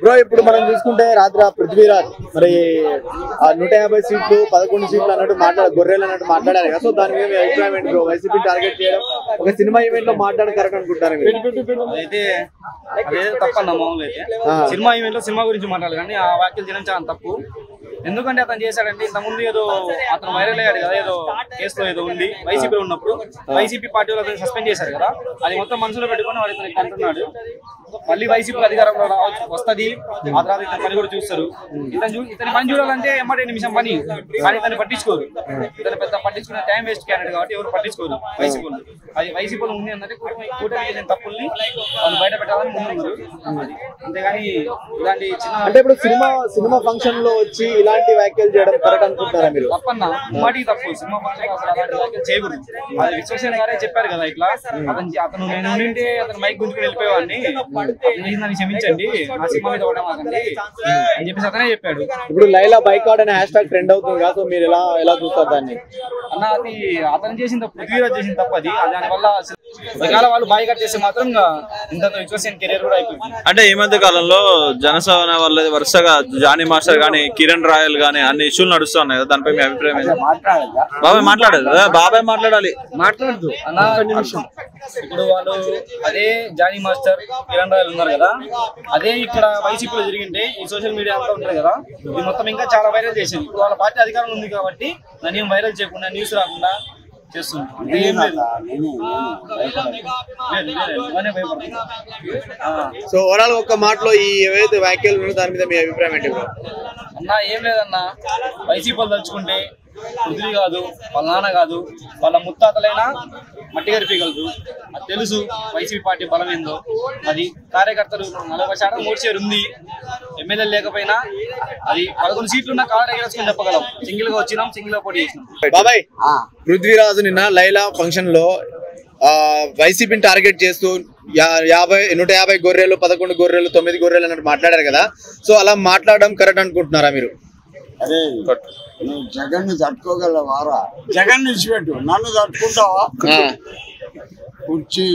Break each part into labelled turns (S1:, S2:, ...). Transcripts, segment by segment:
S1: Bro ఇప్పుడు మనం చూసుకుంటే రాత్రి పృథ్వీరాజ్ మరి 150 సీట్లు 11 సీట్లు అన్నట్టు గొర్రెలు అన్నట్టు మాట్లాడారు కదా. సో దాని మీద అభిప్రాయం ఏంటి బ్రో? వైసీపీ టార్గెట్ చేయడం ఒక సినిమా ఈవెంట్ లో మాట్లాడడం కరెక్ట్ అనుకుంటారు?
S2: అయితే అదేదో తప్పన్న మామూలు అయితే సినిమా ఈవెంట్ లో సినిమా గురించి మాట్లాడాలి కానీ ఆ వ్యాఖ్యలు చేయడం చాలా తప్పు. ఎందుకంటే అతను చేశాడంటే ఇంతకుముందు ఏదో అతను వైరల్ అయ్యాడు కదా, ఏదో కేసులో ఏదో ఉంది వైసీపీలో ఉన్నప్పుడు. వైసీపీ పార్టీ వాళ్ళు అతను సస్పెండ్ చేశారు కదా, అది మొత్తం మనసులో పెట్టుకుని వాడు ఇతను అంటున్నాడు మళ్ళీ వైసీపీ అధికారంలో వస్తుంది, ఆ తర్వాత ఇతని పని కూడా చూస్తారు. ఇతని పని చూడాలంటే ఎమ్మటే నిమిషం పని, కానీ ఇతన్ని పట్టించుకోరు. ఇతను పెద్ద పట్టించుకునే టైం వేస్ట్ క్యాండిడేట్ కాబట్టి ఎవరు పట్టించుకోరు వైసీపీ. అది వైసీపీలో ఉంది అంటే కూటమి చేసిన తప్పుల్ని వాళ్ళు బయట పెట్టాలని ముందున్నారు. అంతేగాని ఇలాంటి చిన్న
S1: అంటే ఇప్పుడు సినిమా ఫంక్షన్ లో వచ్చి ఇలాంటి వ్యాఖ్యలు చేయడం కరెక్ట్ అనుకుంటారా మీరు?
S2: తప్పన్న మాటికి తప్పు. సినిమా ఫంక్షన్ అసలు అలాంటి వ్యాఖ్యలు చేయకూడదు. అది విశ్వసేన గారే చెప్పారు కదా, ఇట్లా అతను నేను ఉండింటే అతను మైక్ గుంజుకుని వెళ్ళిపోయేవాడిని, నన్ను క్షమించండి, నా సినిమా మీద ఓడమాకండి అని చెప్పేసి అతనే చెప్పాడు.
S1: ఇప్పుడు లైలా బైకాట్ అనే హ్యాష్ ట్యాగ్ ట్రెండ్ అవుతుంది కదా, సో మీరు ఎలా చూస్తారు దాన్ని?
S2: అన్న అది అతను చేసిన తప్పు, పృథ్వీరాజ్ చేసిన తప్పు. అది దానివల్ల ఒకవేళ వాళ్ళు బాయ్కాట్ చేస్తే మాత్రం ఇంతతో విశ్వసేన కెరీర్ కూడా అయిపోయింది.
S3: అంటే ఈ మధ్య కాలంలో జనసేన వాళ్ళది వరుసగా జానీ మాస్టర్ గానీ కిరణ్ రాయల్ గానీ అన్ని ఇష్యూలు నడుస్తూ ఉన్నాయి కదా, దానిపై మీ అభిప్రాయం ఏంటి? బాబాయ్ మాట్లాడదు, బాబాయ్ మాట్లాడాలి.
S2: మాట్లాడదు అన్న నిమిషం. ఇప్పుడు వాళ్ళు అదే జానీ మాస్టర్ కిరణ్ రాయల్ ఉన్నారు కదా, అదే ఇక్కడ వైసీపీలో జరిగింటే ఈ సోషల్ మీడియా అంతా ఉంటారు కదా, ఇది మొత్తం ఇంకా చాలా వైరల్ చేసింది. ఇప్పుడు వాళ్ళ పార్టీ అధికారం ఉంది కాబట్టి దాన్ని ఏం వైరల్ చేయకుండా న్యూస్ రాకుండా చేస్తుంది.
S1: సో ఓవరాల్ ఒక్క మాటలో ఈ ఏవైతే వ్యాఖ్యలు ఉన్నాయో దాని మీద మీ అభిప్రాయం ఏంటి?
S2: అన్నా ఏం లేదన్నా, వైసీపీలు తలుచుకుంటే పృథ్వీ కాదు, వాళ్ళ నాన్న కాదు, వాళ్ళ ముత్తాతలైనా మట్టి గరిపగలరు. అది తెలుసు వైసీపీ పార్టీ బలం ఏందో. అది కార్యకర్తలు 40% ఓటు షేర్ ఉంది, ఎమ్మెల్యే లేకపోయినా అది 11 సీట్లు ఉన్న కాలర్ ఎగరేసుకుని చెప్పగలం. సింగిల్ గా వచ్చినాం, సింగిల్ గా పోటీ చేసినాం.
S1: బాబాయ్, పృథ్వీరాజు నిన్న లైలా ఫంక్షన్ లో వైసీపీని టార్గెట్ చేస్తూ 150 గొర్రెలు 11 గొర్రెలు 9 గొర్రెలు అన్నట్టు మాట్లాడారు కదా, సో అలా మాట్లాడడం కరెక్ట్ అనుకుంటున్నారా మీరు?
S4: అరే నువ్వు జగన్ ని తట్టుకోగలవారా? జగన్ విడిచిపెట్టు, నన్ను తట్టుకుంటావా? కుర్చీ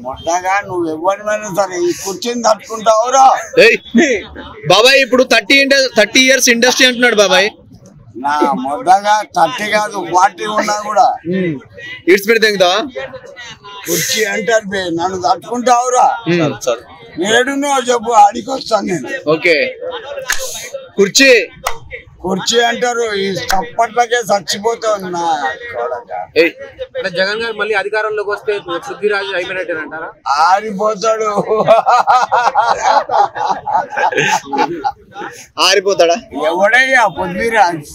S4: మొట్టగా నువ్వు ఎవరిమైనా సరే ఈ కుర్చీని తట్టుకుంటావురా?
S1: బాబాయ్ ఇప్పుడు 30 ఇయర్స్ ఇండస్ట్రీ అంటున్నాడు బాబాయ్.
S4: నా మొట్టగా 30 కాదు 40 ఉన్నా కూడా
S1: ఇట్స్ పెడితే
S4: కుర్చీ అంటారు, నన్ను తట్టుకుంటావురా? నేడునో చెప్పు, ఆడికి వస్తాను నేను.
S1: ఓకే, కుర్చీ
S4: అంటారు, ఈ చప్పట్లకే చచ్చిపోతావు.
S5: జగన్ గారు మళ్ళీ అధికారంలోకి వస్తే పృథ్వీరాజు అయిపోయినట్టేనంటారా?
S4: ఆరిపోతాడు.
S1: ఆరిపోతాడా?
S4: ఎవడయ్యా పృథ్వీరాజ్?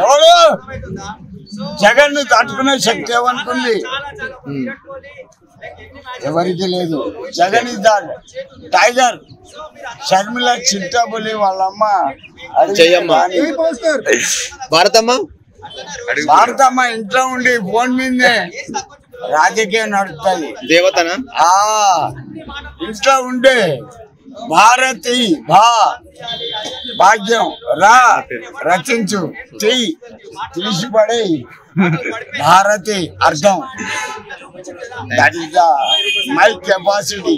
S4: ఎవడు? జగన్ ను తట్టుకునే శక్తి ఏమనుకుంది? ఎవరికి లేదు. Jagan is tiger. షర్మిల చింతబులి వాళ్ళమ్మ భారతమ్మ ఇంట్లో ఉండి ఫోన్ మీదే రాజకీయం నడుస్తుంది.
S1: దేవతనా?
S4: ఇంట్లో ఉండే భారతి భాగ్యం రా రచించు తీసిపడే భారతి అర్థం. That is the my capacity.